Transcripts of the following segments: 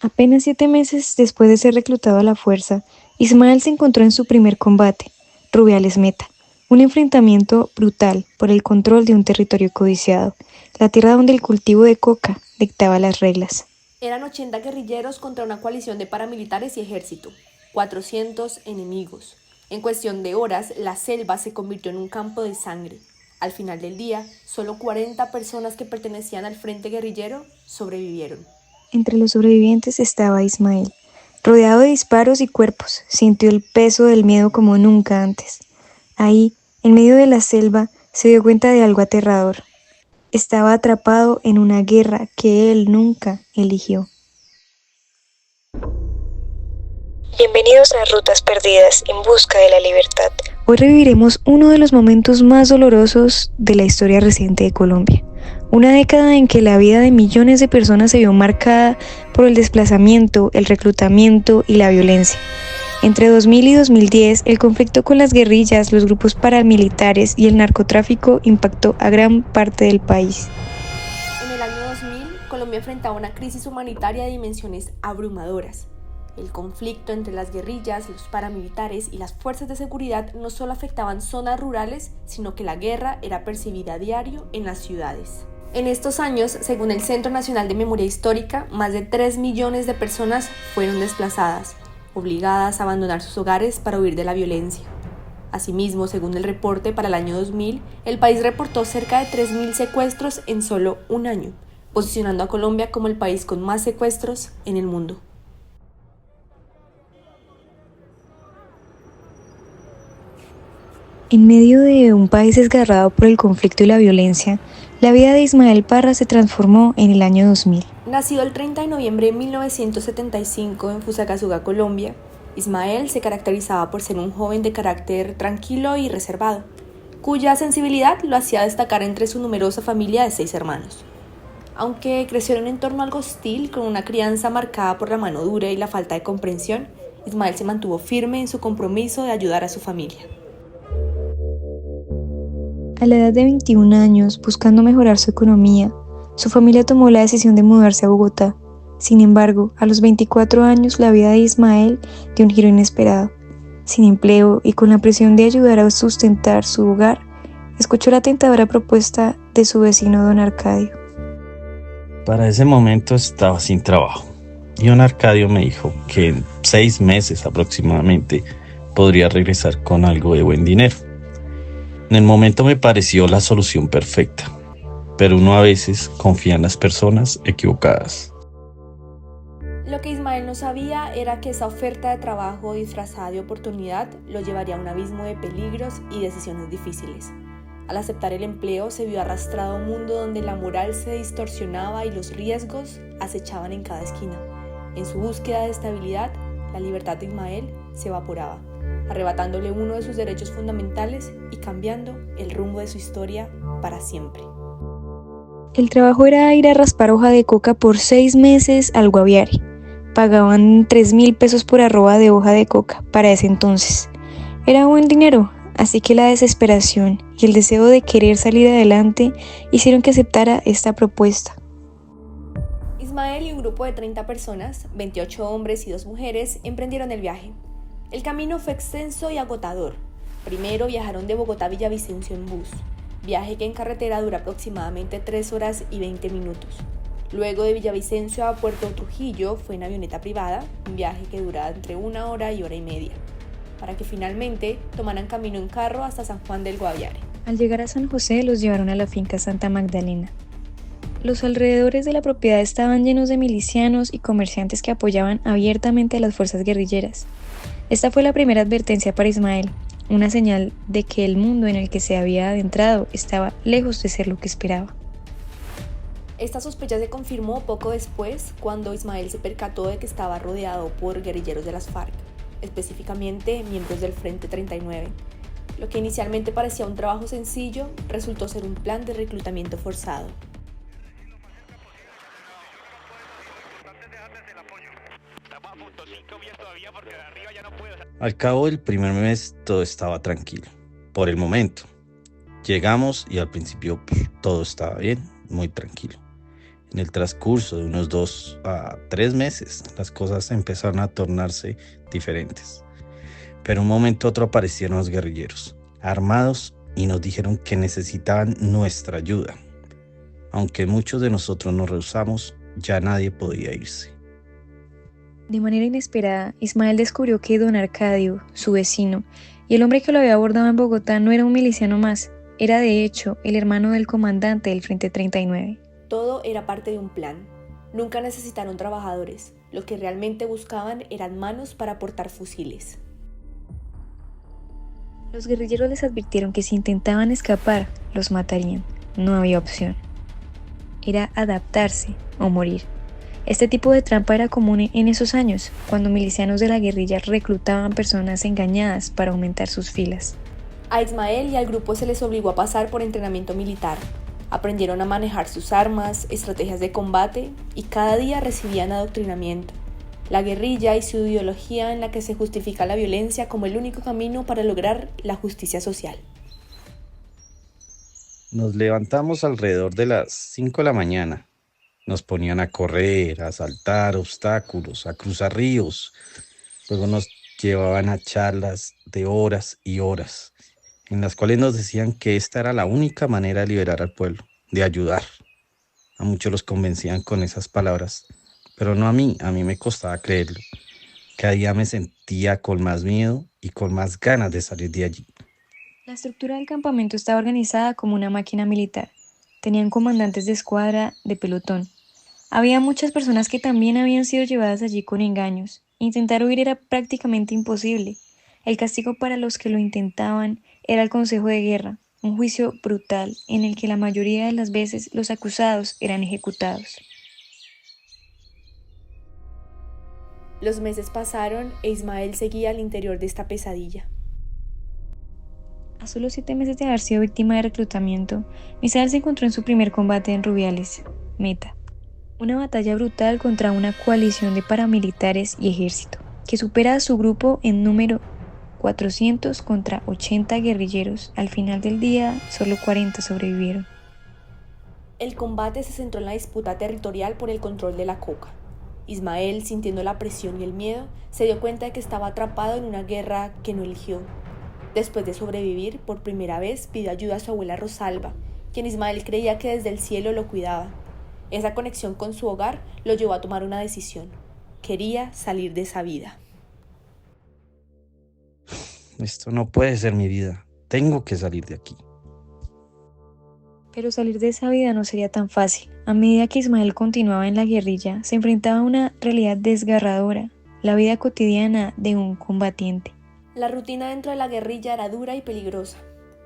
Apenas 7 meses después de ser reclutado a la fuerza, Ismael se encontró en su primer combate, Rubiales Meta, un enfrentamiento brutal por el control de un territorio codiciado, la tierra donde el cultivo de coca dictaba las reglas. Eran 80 guerrilleros contra una coalición de paramilitares y ejército, 400 enemigos. En cuestión de horas, la selva se convirtió en un campo de sangre. Al final del día, solo 40 personas que pertenecían al frente guerrillero sobrevivieron. Entre los sobrevivientes estaba Ismael. Rodeado de disparos y cuerpos, sintió el peso del miedo como nunca antes. Ahí, en medio de la selva, se dio cuenta de algo aterrador. Estaba atrapado en una guerra que él nunca eligió. Bienvenidos a Rutas Perdidas en busca de la libertad. Hoy reviviremos uno de los momentos más dolorosos de la historia reciente de Colombia. Una década en que la vida de millones de personas se vio marcada por el desplazamiento, el reclutamiento y la violencia. Entre 2000 y 2010, el conflicto con las guerrillas, los grupos paramilitares y el narcotráfico impactó a gran parte del país. En el año 2000, Colombia enfrentaba una crisis humanitaria de dimensiones abrumadoras. El conflicto entre las guerrillas, los paramilitares y las fuerzas de seguridad no solo afectaban zonas rurales, sino que la guerra era percibida a diario en las ciudades. En estos años, según el Centro Nacional de Memoria Histórica, más de 3 millones de personas fueron desplazadas, obligadas a abandonar sus hogares para huir de la violencia. Asimismo, según el reporte para el año 2000, el país reportó cerca de 3.000 secuestros en solo un año, posicionando a Colombia como el país con más secuestros en el mundo. En medio de un país desgarrado por el conflicto y la violencia, la vida de Ismael Parra se transformó en el año 2000. Nacido el 30 de noviembre de 1975 en Fusagasugá, Colombia, Ismael se caracterizaba por ser un joven de carácter tranquilo y reservado, cuya sensibilidad lo hacía destacar entre su numerosa familia de 6 hermanos. Aunque creció en un entorno algo hostil, con una crianza marcada por la mano dura y la falta de comprensión, Ismael se mantuvo firme en su compromiso de ayudar a su familia. A la edad de 21 años, buscando mejorar su economía, su familia tomó la decisión de mudarse a Bogotá. Sin embargo, a los 24 años, la vida de Ismael dio un giro inesperado. Sin empleo y con la presión de ayudar a sustentar su hogar, escuchó la tentadora propuesta de su vecino don Arcadio. Para ese momento estaba sin trabajo y don Arcadio me dijo que en 6 meses aproximadamente podría regresar con algo de buen dinero. En el momento me pareció la solución perfecta, pero uno a veces confía en las personas equivocadas. Lo que Ismael no sabía era que esa oferta de trabajo disfrazada de oportunidad lo llevaría a un abismo de peligros y decisiones difíciles. Al aceptar el empleo se vio arrastrado a un mundo donde la moral se distorsionaba y los riesgos acechaban en cada esquina. En su búsqueda de estabilidad, la libertad de Ismael se evaporaba, arrebatándole uno de sus derechos fundamentales y cambiando el rumbo de su historia para siempre. El trabajo era ir a raspar hoja de coca por 6 meses al Guaviare. Pagaban 3.000 pesos por arroba de hoja de coca para ese entonces. Era buen dinero, así que la desesperación y el deseo de querer salir adelante hicieron que aceptara esta propuesta. Ismael y un grupo de 30 personas, 28 hombres y 2 mujeres, emprendieron el viaje. El camino fue extenso y agotador. Primero viajaron de Bogotá a Villavicencio en bus, viaje que en carretera dura aproximadamente 3 horas y 20 minutos. Luego de Villavicencio a Puerto Trujillo fue en avioneta privada, un viaje que dura entre 1 hora y hora y media, para que finalmente tomaran camino en carro hasta San Juan del Guaviare. Al llegar a San José los llevaron a la finca Santa Magdalena. Los alrededores de la propiedad estaban llenos de milicianos y comerciantes que apoyaban abiertamente a las fuerzas guerrilleras. Esta fue la primera advertencia para Ismael, una señal de que el mundo en el que se había adentrado estaba lejos de ser lo que esperaba. Esta sospecha se confirmó poco después, cuando Ismael se percató de que estaba rodeado por guerrilleros de las FARC, específicamente miembros del Frente 39. Lo que inicialmente parecía un trabajo sencillo, resultó ser un plan de reclutamiento forzado. Al cabo del primer mes todo estaba tranquilo, por el momento. Llegamos y al principio todo estaba bien, muy tranquilo. En el transcurso de unos 2 a 3 meses, las cosas empezaron a tornarse diferentes. Pero un momento a otro aparecieron los guerrilleros, armados, y nos dijeron que necesitaban nuestra ayuda. Aunque muchos de nosotros nos rehusamos, ya nadie podía irse. De manera inesperada, Ismael descubrió que don Arcadio, su vecino, y el hombre que lo había abordado en Bogotá no era un miliciano más, era de hecho el hermano del comandante del Frente 39. Todo era parte de un plan. Nunca necesitaron trabajadores. Lo que realmente buscaban eran manos para portar fusiles. Los guerrilleros les advirtieron que si intentaban escapar, los matarían. No había opción. Era adaptarse o morir. Este tipo de trampa era común en esos años, cuando milicianos de la guerrilla reclutaban personas engañadas para aumentar sus filas. A Ismael y al grupo se les obligó a pasar por entrenamiento militar. Aprendieron a manejar sus armas, estrategias de combate y cada día recibían adoctrinamiento. La guerrilla y su ideología en la que se justifica la violencia como el único camino para lograr la justicia social. Nos levantamos alrededor de las 5 de la mañana. Nos ponían a correr, a saltar obstáculos, a cruzar ríos. Luego nos llevaban a charlas de horas y horas, en las cuales nos decían que esta era la única manera de liberar al pueblo, de ayudar. A muchos los convencían con esas palabras, pero no a mí me costaba creerlo. Cada día me sentía con más miedo y con más ganas de salir de allí. La estructura del campamento estaba organizada como una máquina militar. Tenían comandantes de escuadra, de pelotón. Había muchas personas que también habían sido llevadas allí con engaños. Intentar huir era prácticamente imposible. El castigo para los que lo intentaban era el consejo de guerra, un juicio brutal en el que la mayoría de las veces los acusados eran ejecutados. Los meses pasaron e Ismael seguía al interior de esta pesadilla. A solo 7 meses de haber sido víctima de reclutamiento, Misael se encontró en su primer combate en Rubiales, Meta. Una batalla brutal contra una coalición de paramilitares y ejército, que supera a su grupo en número 400 contra 80 guerrilleros. Al final del día, solo 40 sobrevivieron. El combate se centró en la disputa territorial por el control de la coca. Ismael, sintiendo la presión y el miedo, se dio cuenta de que estaba atrapado en una guerra que no eligió. Después de sobrevivir, por primera vez pidió ayuda a su abuela Rosalba, quien Ismael creía que desde el cielo lo cuidaba. Esa conexión con su hogar lo llevó a tomar una decisión. Quería salir de esa vida. Esto no puede ser mi vida. Tengo que salir de aquí. Pero salir de esa vida no sería tan fácil. A medida que Ismael continuaba en la guerrilla, se enfrentaba a una realidad desgarradora, la vida cotidiana de un combatiente. La rutina dentro de la guerrilla era dura y peligrosa.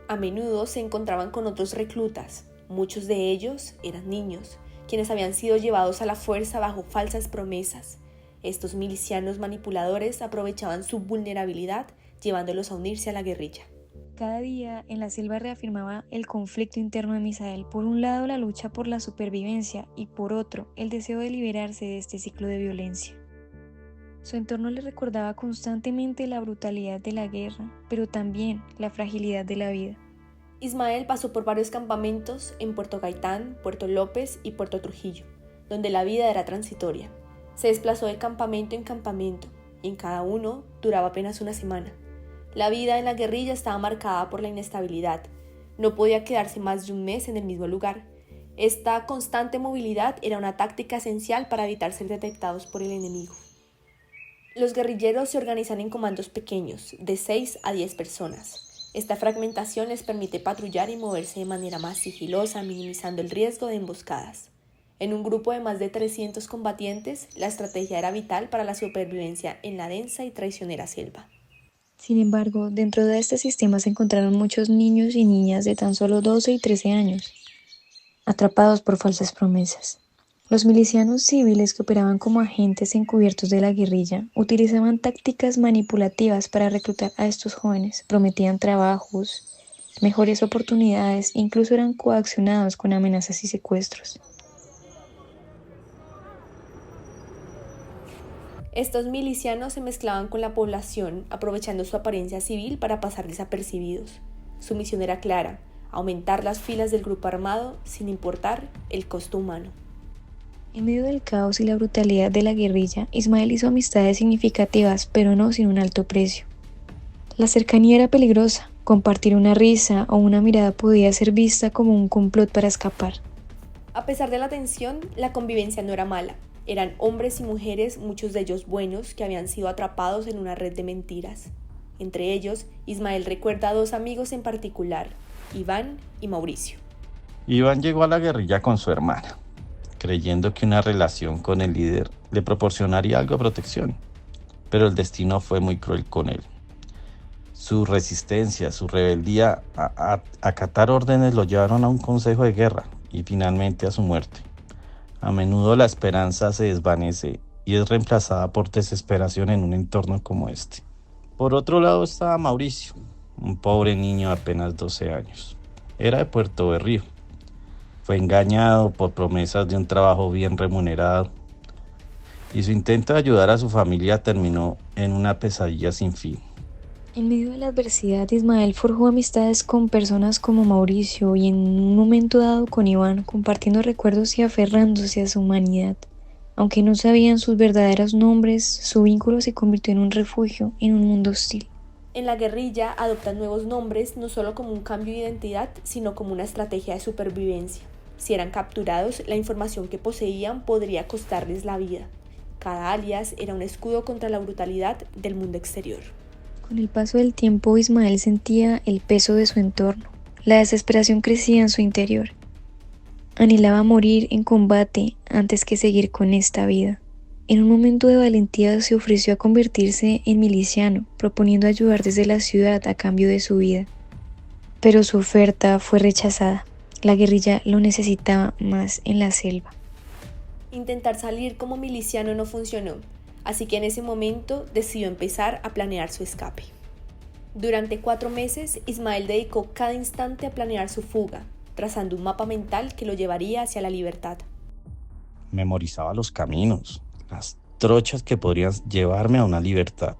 A menudo se encontraban con otros reclutas. Muchos de ellos eran niños, quienes habían sido llevados a la fuerza bajo falsas promesas. Estos milicianos manipuladores aprovechaban su vulnerabilidad, llevándolos a unirse a la guerrilla. Cada día en la selva reafirmaba el conflicto interno de Misael. Por un lado, la lucha por la supervivencia y por otro, el deseo de liberarse de este ciclo de violencia. Su entorno le recordaba constantemente la brutalidad de la guerra, pero también la fragilidad de la vida. Ismael pasó por varios campamentos en Puerto Gaitán, Puerto López y Puerto Trujillo, donde la vida era transitoria. Se desplazó de campamento en campamento, y en cada uno duraba apenas una semana. La vida en la guerrilla estaba marcada por la inestabilidad. No podía quedarse más de un mes en el mismo lugar. Esta constante movilidad era una táctica esencial para evitar ser detectados por el enemigo. Los guerrilleros se organizan en comandos pequeños, de 6 a 10 personas. Esta fragmentación les permite patrullar y moverse de manera más sigilosa, minimizando el riesgo de emboscadas. En un grupo de más de 300 combatientes, la estrategia era vital para la supervivencia en la densa y traicionera selva. Sin embargo, dentro de este sistema se encontraron muchos niños y niñas de tan solo 12 y 13 años, atrapados por falsas promesas. Los milicianos civiles que operaban como agentes encubiertos de la guerrilla utilizaban tácticas manipulativas para reclutar a estos jóvenes, prometían trabajos, mejores oportunidades, incluso eran coaccionados con amenazas y secuestros. Estos milicianos se mezclaban con la población, aprovechando su apariencia civil para pasar desapercibidos. Su misión era clara: aumentar las filas del grupo armado sin importar el costo humano. En medio del caos y la brutalidad de la guerrilla, Ismael hizo amistades significativas, pero no sin un alto precio. La cercanía era peligrosa. Compartir una risa o una mirada podía ser vista como un complot para escapar. A pesar de la tensión, la convivencia no era mala. Eran hombres y mujeres, muchos de ellos buenos, que habían sido atrapados en una red de mentiras. Entre ellos, Ismael recuerda a dos amigos en particular, Iván y Mauricio. Iván llegó a la guerrilla con su hermana, creyendo que una relación con el líder le proporcionaría algo de protección, pero el destino fue muy cruel con él. Su resistencia, su rebeldía a acatar órdenes lo llevaron a un consejo de guerra y finalmente a su muerte. A menudo la esperanza se desvanece y es reemplazada por desesperación en un entorno como este. Por otro lado estaba Mauricio, un pobre niño de apenas 12 años. Era de Puerto Berrío. Fue engañado por promesas de un trabajo bien remunerado y su intento de ayudar a su familia terminó en una pesadilla sin fin. En medio de la adversidad, Ismael forjó amistades con personas como Mauricio y en un momento dado con Iván, compartiendo recuerdos y aferrándose a su humanidad. Aunque no sabían sus verdaderos nombres, su vínculo se convirtió en un refugio en un mundo hostil. En la guerrilla adoptan nuevos nombres no solo como un cambio de identidad, sino como una estrategia de supervivencia. Si eran capturados, la información que poseían podría costarles la vida. Cada alias era un escudo contra la brutalidad del mundo exterior. Con el paso del tiempo, Ismael sentía el peso de su entorno. La desesperación crecía en su interior. Anhelaba morir en combate antes que seguir con esta vida. En un momento de valentía se ofreció a convertirse en miliciano, proponiendo ayudar desde la ciudad a cambio de su vida. Pero su oferta fue rechazada. La guerrilla lo necesitaba más en la selva. Intentar salir como miliciano no funcionó, así que en ese momento decidió empezar a planear su escape. Durante 4 meses, Ismael dedicó cada instante a planear su fuga, trazando un mapa mental que lo llevaría hacia la libertad. Memorizaba los caminos, las trochas que podrían llevarme a una libertad.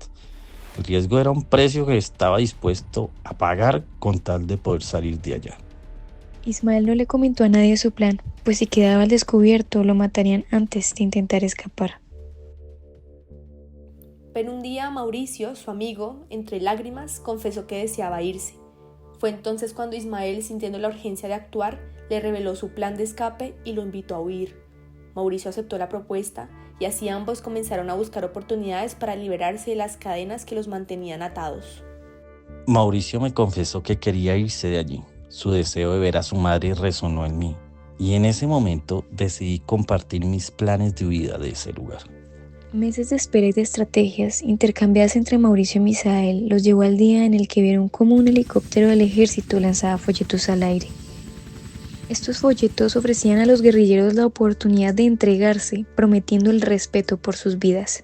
El riesgo era un precio que estaba dispuesto a pagar con tal de poder salir de allá. Ismael no le comentó a nadie su plan, pues si quedaba al descubierto lo matarían antes de intentar escapar. Pero un día Mauricio, su amigo, entre lágrimas, confesó que deseaba irse. Fue entonces cuando Ismael, sintiendo la urgencia de actuar, le reveló su plan de escape y lo invitó a huir. Mauricio aceptó la propuesta y así ambos comenzaron a buscar oportunidades para liberarse de las cadenas que los mantenían atados. Mauricio me confesó que quería irse de allí. Su deseo de ver a su madre resonó en mí, y en ese momento decidí compartir mis planes de huida de ese lugar. Meses de espera y de estrategias intercambiadas entre Mauricio y Misael los llevó al día en el que vieron cómo un helicóptero del ejército lanzaba folletos al aire. Estos folletos ofrecían a los guerrilleros la oportunidad de entregarse, prometiendo el respeto por sus vidas.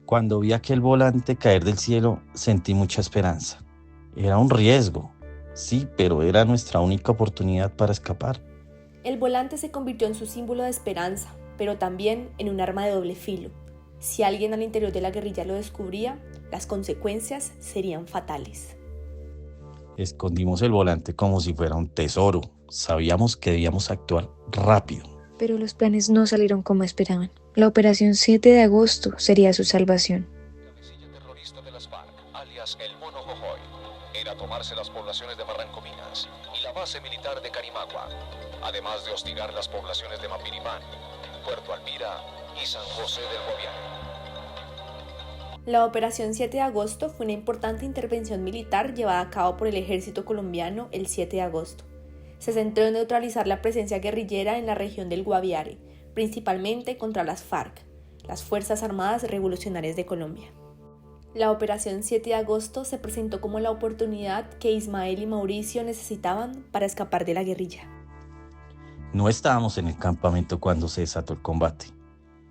Cuando vi aquel volante caer del cielo, sentí mucha esperanza. Era un riesgo, sí, pero era nuestra única oportunidad para escapar. El volante se convirtió en su símbolo de esperanza, pero también en un arma de doble filo. Si alguien al interior de la guerrilla lo descubría, las consecuencias serían fatales. Escondimos el volante como si fuera un tesoro. Sabíamos que debíamos actuar rápido. Pero los planes no salieron como esperaban. La operación 7 de agosto sería su salvación. La cabecilla terrorista de las FARC, alias el Mono Jojoy, era tomarse las poblaciones de Barrancominas y la base militar de Carimagua, además de hostigar las poblaciones de Mapiripán, Puerto Almira y San José del Guaviare. La Operación 7 de agosto fue una importante intervención militar llevada a cabo por el ejército colombiano el 7 de agosto. Se centró en neutralizar la presencia guerrillera en la región del Guaviare, principalmente contra las FARC, las Fuerzas Armadas Revolucionarias de Colombia. La Operación 7 de agosto se presentó como la oportunidad que Ismael y Mauricio necesitaban para escapar de la guerrilla. No estábamos en el campamento cuando se desató el combate.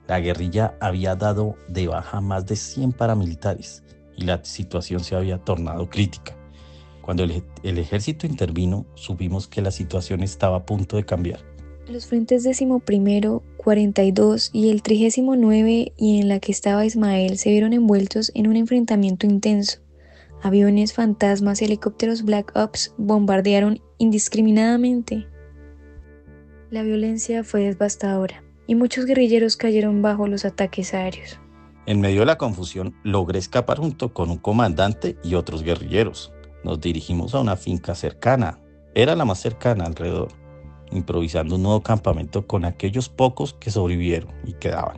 La guerrilla había dado de baja a más de 100 paramilitares y la situación se había tornado crítica. Cuando el ejército intervino, supimos que la situación estaba a punto de cambiar. Los frentes 11º, 42 y el 39 y en la que estaba Ismael se vieron envueltos en un enfrentamiento intenso. Aviones, fantasmas y helicópteros Black Ops bombardearon indiscriminadamente. La violencia fue devastadora. y muchos guerrilleros cayeron bajo los ataques aéreos. En medio de la confusión, logré escapar junto con un comandante y otros guerrilleros. Nos dirigimos a una finca cercana, era la más cercana alrededor, improvisando un nuevo campamento con aquellos pocos que sobrevivieron y quedaban.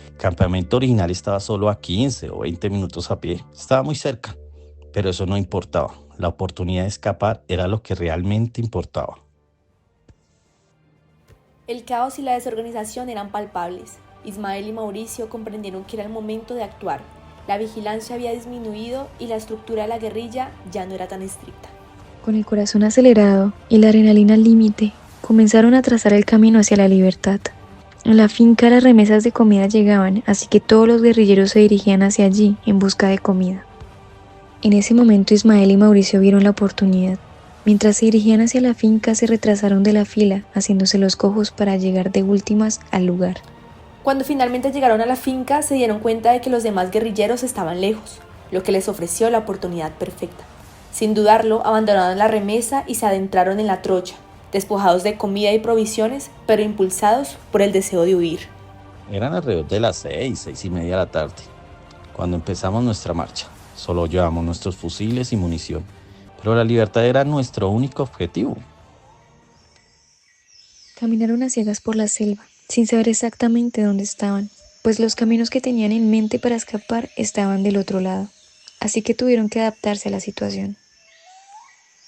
El campamento original estaba solo a 15 o 20 minutos a pie, estaba muy cerca, pero eso no importaba. La oportunidad de escapar era lo que realmente importaba. El caos y la desorganización eran palpables. Ismael y Mauricio comprendieron que era el momento de actuar. La vigilancia había disminuido y la estructura de la guerrilla ya no era tan estricta. Con el corazón acelerado y la adrenalina al límite, comenzaron a trazar el camino hacia la libertad. En la finca las remesas de comida llegaban, así que todos los guerrilleros se dirigían hacia allí en busca de comida. En ese momento Ismael y Mauricio vieron la oportunidad. Mientras se dirigían hacia la finca, se retrasaron de la fila, haciéndose los cojos para llegar de últimas al lugar. Cuando finalmente llegaron a la finca, se dieron cuenta de que los demás guerrilleros estaban lejos, lo que les ofreció la oportunidad perfecta. Sin dudarlo, abandonaron la remesa y se adentraron en la trocha, despojados de comida y provisiones, pero impulsados por el deseo de huir. Eran alrededor de las 6:30 de la tarde, cuando empezamos nuestra marcha. Solo llevamos nuestros fusiles y munición, pero la libertad era nuestro único objetivo. Caminaron a ciegas por la selva, sin saber exactamente dónde estaban, pues los caminos que tenían en mente para escapar estaban del otro lado, así que tuvieron que adaptarse a la situación.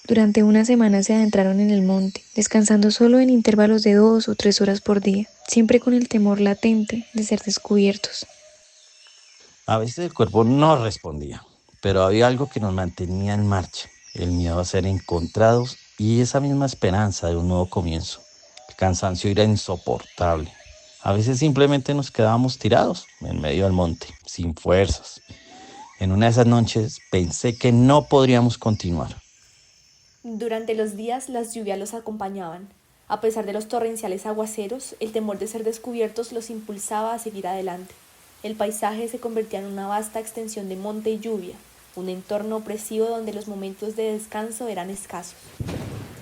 Durante una semana se adentraron en el monte, descansando solo en intervalos de 2 o 3 horas por día, siempre con el temor latente de ser descubiertos. A veces el cuerpo no respondía, pero había algo que nos mantenía en marcha, el miedo a ser encontrados y esa misma esperanza de un nuevo comienzo. El cansancio era insoportable. A veces simplemente nos quedábamos tirados en medio del monte, sin fuerzas. En una de esas noches pensé que no podríamos continuar. Durante los días las lluvias los acompañaban. A pesar de los torrenciales aguaceros, el temor de ser descubiertos los impulsaba a seguir adelante. El paisaje se convertía en una vasta extensión de monte y lluvia, un entorno opresivo donde los momentos de descanso eran escasos.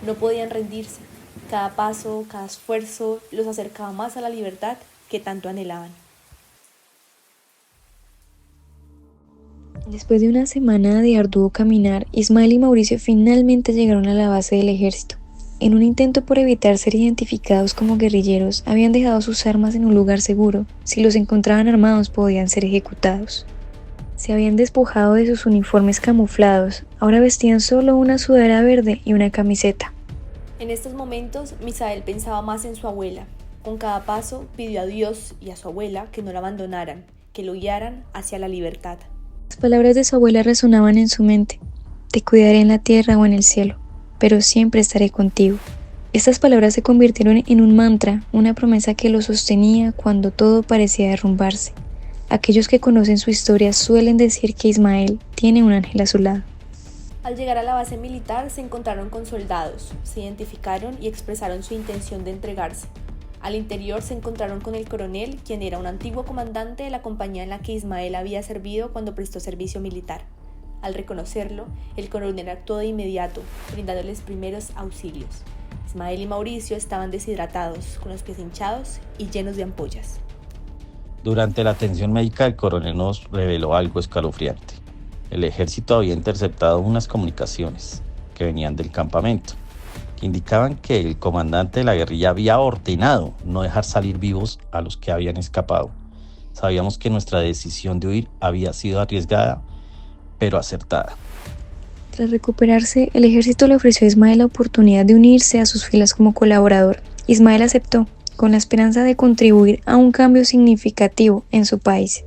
No podían rendirse. Cada paso, cada esfuerzo los acercaba más a la libertad que tanto anhelaban. Después de una semana de arduo caminar, Ismael y Mauricio finalmente llegaron a la base del ejército. En un intento por evitar ser identificados como guerrilleros, habían dejado sus armas en un lugar seguro. Si los encontraban armados, podían ser ejecutados. Se habían despojado de sus uniformes camuflados, ahora vestían solo una sudadera verde y una camiseta. En estos momentos, Misael pensaba más en su abuela. Con cada paso, pidió a Dios y a su abuela que no la abandonaran, que lo guiaran hacia la libertad. Las palabras de su abuela resonaban en su mente. Te cuidaré en la tierra o en el cielo, pero siempre estaré contigo. Estas palabras se convirtieron en un mantra, una promesa que lo sostenía cuando todo parecía derrumbarse. Aquellos que conocen su historia suelen decir que Ismael tiene un ángel a su lado. Al llegar a la base militar se encontraron con soldados, se identificaron y expresaron su intención de entregarse. Al interior se encontraron con el coronel, quien era un antiguo comandante de la compañía en la que Ismael había servido cuando prestó servicio militar. Al reconocerlo, el coronel actuó de inmediato, brindándoles primeros auxilios. Ismael y Mauricio estaban deshidratados, con los pies hinchados y llenos de ampollas. Durante la atención médica, el coronel nos reveló algo escalofriante. El ejército había interceptado unas comunicaciones que venían del campamento, que indicaban que el comandante de la guerrilla había ordenado no dejar salir vivos a los que habían escapado. Sabíamos que nuestra decisión de huir había sido arriesgada, pero acertada. Tras recuperarse, el ejército le ofreció a Ismael la oportunidad de unirse a sus filas como colaborador. Ismael aceptó, con la esperanza de contribuir a un cambio significativo en su país.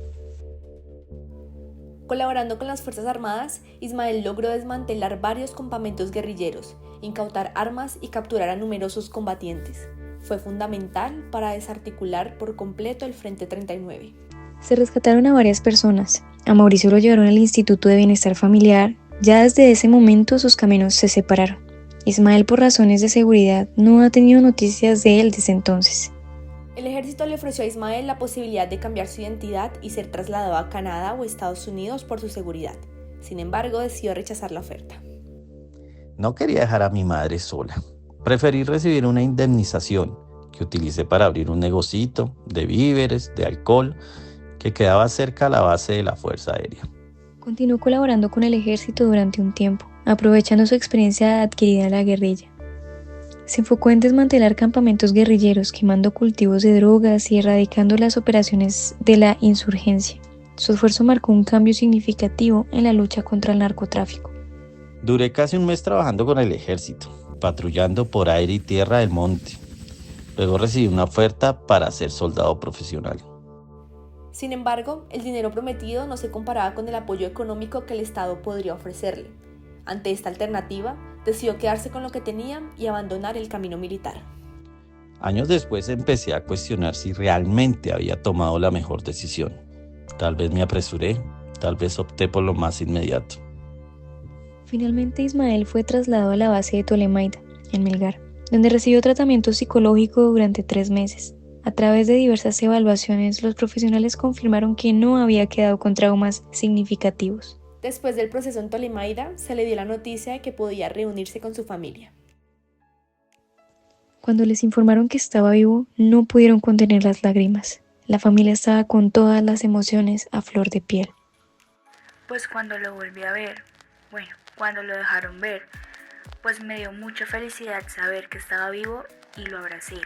Colaborando con las Fuerzas Armadas, Ismael logró desmantelar varios campamentos guerrilleros, incautar armas y capturar a numerosos combatientes. Fue fundamental para desarticular por completo el Frente 39. Se rescataron a varias personas. A Mauricio lo llevaron al Instituto de Bienestar Familiar. Ya desde ese momento sus caminos se separaron. Ismael, por razones de seguridad, no ha tenido noticias de él desde entonces. El ejército le ofreció a Ismael la posibilidad de cambiar su identidad y ser trasladado a Canadá o Estados Unidos por su seguridad. Sin embargo, decidió rechazar la oferta. No quería dejar a mi madre sola. Preferí recibir una indemnización que utilicé para abrir un negocito de víveres, de alcohol, que quedaba cerca a la base de la Fuerza Aérea. Continuó colaborando con el ejército durante un tiempo, aprovechando su experiencia adquirida en la guerrilla. Se enfocó en desmantelar campamentos guerrilleros, quemando cultivos de drogas y erradicando las operaciones de la insurgencia. Su esfuerzo marcó un cambio significativo en la lucha contra el narcotráfico. Duré casi un mes trabajando con el ejército, patrullando por aire y tierra del monte. Luego recibí una oferta para ser soldado profesional. Sin embargo, el dinero prometido no se comparaba con el apoyo económico que el Estado podría ofrecerle. Ante esta alternativa, decidió quedarse con lo que tenía y abandonar el camino militar. Años después empecé a cuestionar si realmente había tomado la mejor decisión. Tal vez me apresuré, tal vez opté por lo más inmediato. Finalmente Ismael fue trasladado a la base de Tolemaida, en Melgar, donde recibió tratamiento psicológico durante 3 meses. A través de diversas evaluaciones, los profesionales confirmaron que no había quedado con traumas significativos. Después del proceso en Tolemaida, se le dio la noticia de que podía reunirse con su familia. Cuando les informaron que estaba vivo, no pudieron contener las lágrimas. La familia estaba con todas las emociones a flor de piel. Pues cuando lo volví a ver, cuando lo dejaron ver, pues me dio mucha felicidad saber que estaba vivo y lo abracé.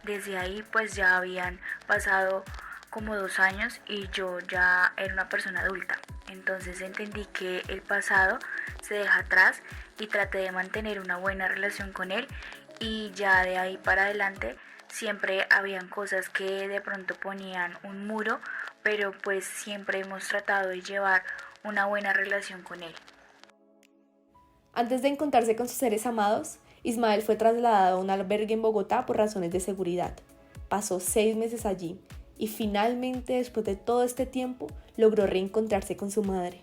Desde ahí pues ya habían pasado como 2 años y yo ya era una persona adulta. Entonces entendí que el pasado se deja atrás y traté de mantener una buena relación con él, y ya de ahí para adelante siempre habían cosas que de pronto ponían un muro, pero pues siempre hemos tratado de llevar una buena relación con él. Antes de encontrarse con sus seres amados, Ismael fue trasladado a un albergue en Bogotá por razones de seguridad. Pasó 6 meses allí y finalmente, después de todo este tiempo, logró reencontrarse con su madre.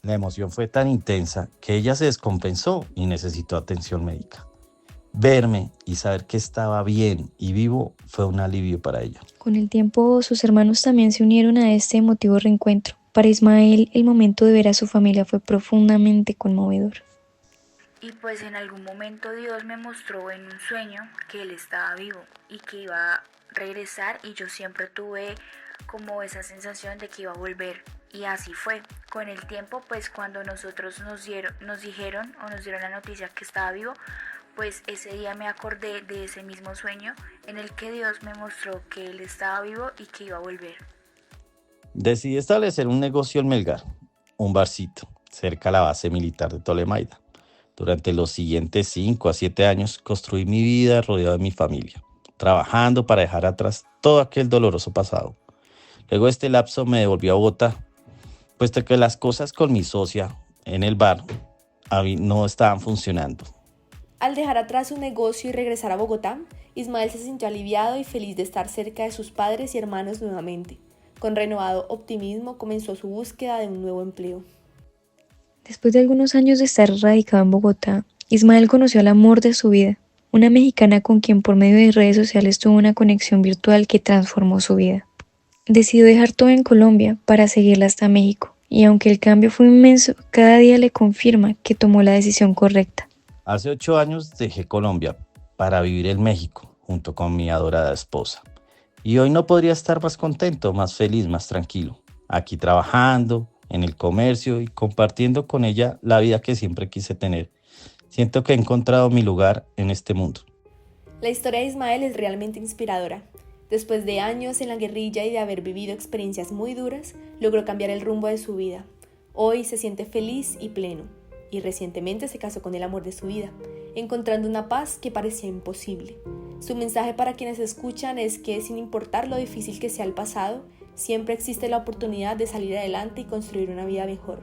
La emoción fue tan intensa que ella se descompensó y necesitó atención médica. Verme y saber que estaba bien y vivo fue un alivio para ella. Con el tiempo, sus hermanos también se unieron a este emotivo reencuentro. Para Ismael, el momento de ver a su familia fue profundamente conmovedor. Y pues en algún momento Dios me mostró en un sueño que él estaba vivo y que iba a regresar, y yo siempre tuve como esa sensación de que iba a volver, y así fue. Con el tiempo, pues cuando nosotros nos dieron la noticia que estaba vivo, pues ese día me acordé de ese mismo sueño en el que Dios me mostró que él estaba vivo y que iba a volver. Decidí establecer un negocio en Melgar, un barcito, cerca a la base militar de Tolemaida. Durante los siguientes 5 a 7 años construí mi vida rodeado de mi familia, trabajando para dejar atrás todo aquel doloroso pasado. Luego de este lapso me devolví a Bogotá, puesto que las cosas con mi socia en el bar no estaban funcionando. Al dejar atrás su negocio y regresar a Bogotá, Ismael se sintió aliviado y feliz de estar cerca de sus padres y hermanos nuevamente. Con renovado optimismo comenzó su búsqueda de un nuevo empleo. Después de algunos años de estar radicado en Bogotá, Ismael conoció al amor de su vida, una mexicana con quien por medio de redes sociales tuvo una conexión virtual que transformó su vida. Decidió dejar todo en Colombia para seguirla hasta México, y aunque el cambio fue inmenso, cada día le confirma que tomó la decisión correcta. Hace 8 años dejé Colombia para vivir en México junto con mi adorada esposa. Y hoy no podría estar más contento, más feliz, más tranquilo. Aquí trabajando, en el comercio y compartiendo con ella la vida que siempre quise tener. Siento que he encontrado mi lugar en este mundo. La historia de Ismael es realmente inspiradora. Después de años en la guerrilla y de haber vivido experiencias muy duras, logró cambiar el rumbo de su vida. Hoy se siente feliz y pleno. Y recientemente se casó con el amor de su vida, encontrando una paz que parecía imposible. Su mensaje para quienes escuchan es que, sin importar lo difícil que sea el pasado, siempre existe la oportunidad de salir adelante y construir una vida mejor.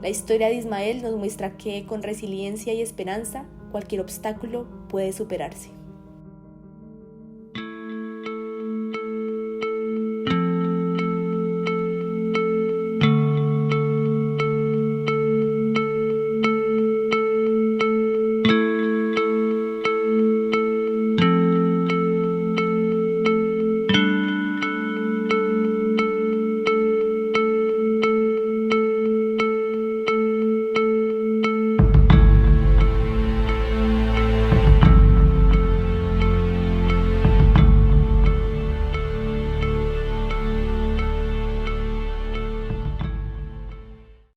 La historia de Ismael nos muestra que, con resiliencia y esperanza, cualquier obstáculo puede superarse.